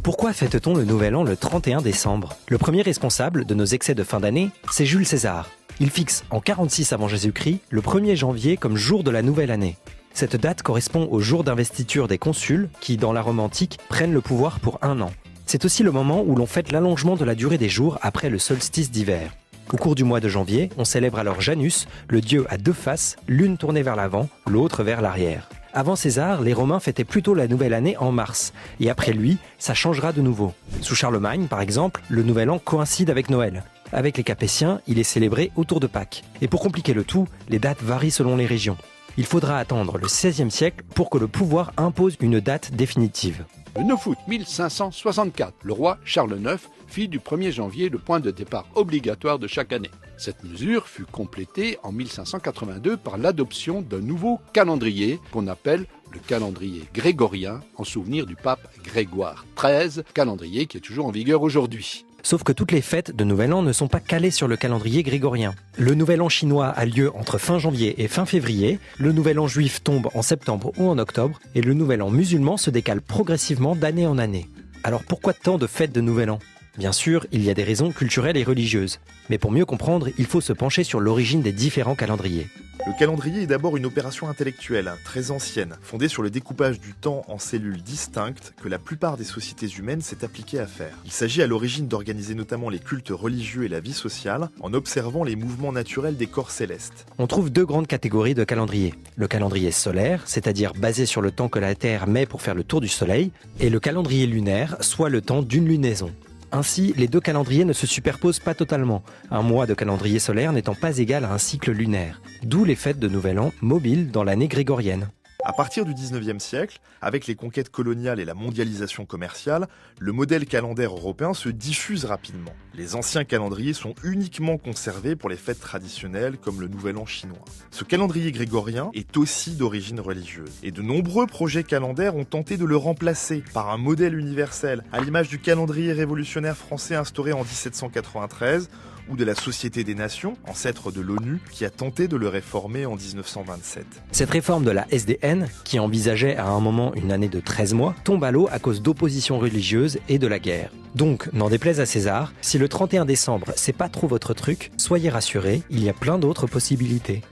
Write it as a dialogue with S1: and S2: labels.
S1: Pourquoi fête-t-on le Nouvel An le 31 décembre? Le premier responsable de nos excès de fin d'année, c'est Jules César. Il fixe en 46 avant Jésus-Christ le 1er janvier comme jour de la nouvelle année. Cette date correspond au jour d'investiture des consuls qui, dans la Rome antique, prennent le pouvoir pour 1 an. C'est aussi le moment où l'on fête l'allongement de la durée des jours après le solstice d'hiver. Au cours du mois de janvier, on célèbre alors Janus, le dieu à 2 faces, l'une tournée vers l'avant, l'autre vers l'arrière. Avant César, les Romains fêtaient plutôt la nouvelle année en mars, et après lui, ça changera de nouveau. Sous Charlemagne, par exemple, le nouvel an coïncide avec Noël. Avec les Capétiens, il est célébré autour de Pâques. Et pour compliquer le tout, les dates varient selon les régions. Il faudra attendre le XVIe siècle pour que le pouvoir impose une date définitive.
S2: Le 9 août 1564, le roi Charles IX fit du 1er janvier le point de départ obligatoire de chaque année. Cette mesure fut complétée en 1582 par l'adoption d'un nouveau calendrier qu'on appelle le calendrier grégorien en souvenir du pape Grégoire XIII, calendrier qui est toujours en vigueur aujourd'hui.
S1: Sauf que toutes les fêtes de Nouvel An ne sont pas calées sur le calendrier grégorien. Le Nouvel An chinois a lieu entre fin janvier et fin février, le Nouvel An juif tombe en septembre ou en octobre, et le Nouvel An musulman se décale progressivement d'année en année. Alors pourquoi tant de fêtes de Nouvel An ? Bien sûr, il y a des raisons culturelles et religieuses. Mais pour mieux comprendre, il faut se pencher sur l'origine des différents calendriers.
S3: Le calendrier est d'abord une opération intellectuelle, très ancienne, fondée sur le découpage du temps en cellules distinctes que la plupart des sociétés humaines s'est appliquée à faire. Il s'agit à l'origine d'organiser notamment les cultes religieux et la vie sociale en observant les mouvements naturels des corps célestes.
S1: On trouve 2 grandes catégories de calendrier. Le calendrier solaire, c'est-à-dire basé sur le temps que la Terre met pour faire le tour du Soleil, et le calendrier lunaire, soit le temps d'une lunaison. Ainsi, les 2 calendriers ne se superposent pas totalement, un mois de calendrier solaire n'étant pas égal à un cycle lunaire. D'où les fêtes de Nouvel An mobiles dans l'année grégorienne.
S3: À partir du 19e siècle, avec les conquêtes coloniales et la mondialisation commerciale, le modèle calendaire européen se diffuse rapidement. Les anciens calendriers sont uniquement conservés pour les fêtes traditionnelles comme le Nouvel An chinois. Ce calendrier grégorien est aussi d'origine religieuse, et de nombreux projets calendaires ont tenté de le remplacer par un modèle universel, à l'image du calendrier révolutionnaire français instauré en 1793, ou de la Société des Nations, ancêtre de l'ONU, qui a tenté de le réformer en 1927.
S1: Cette réforme de la SDN, qui envisageait à un moment une année de 13 mois, tombe à l'eau à cause d'oppositions religieuses et de la guerre. Donc, n'en déplaise à César, si le 31 décembre c'est pas trop votre truc, soyez rassurés, il y a plein d'autres possibilités.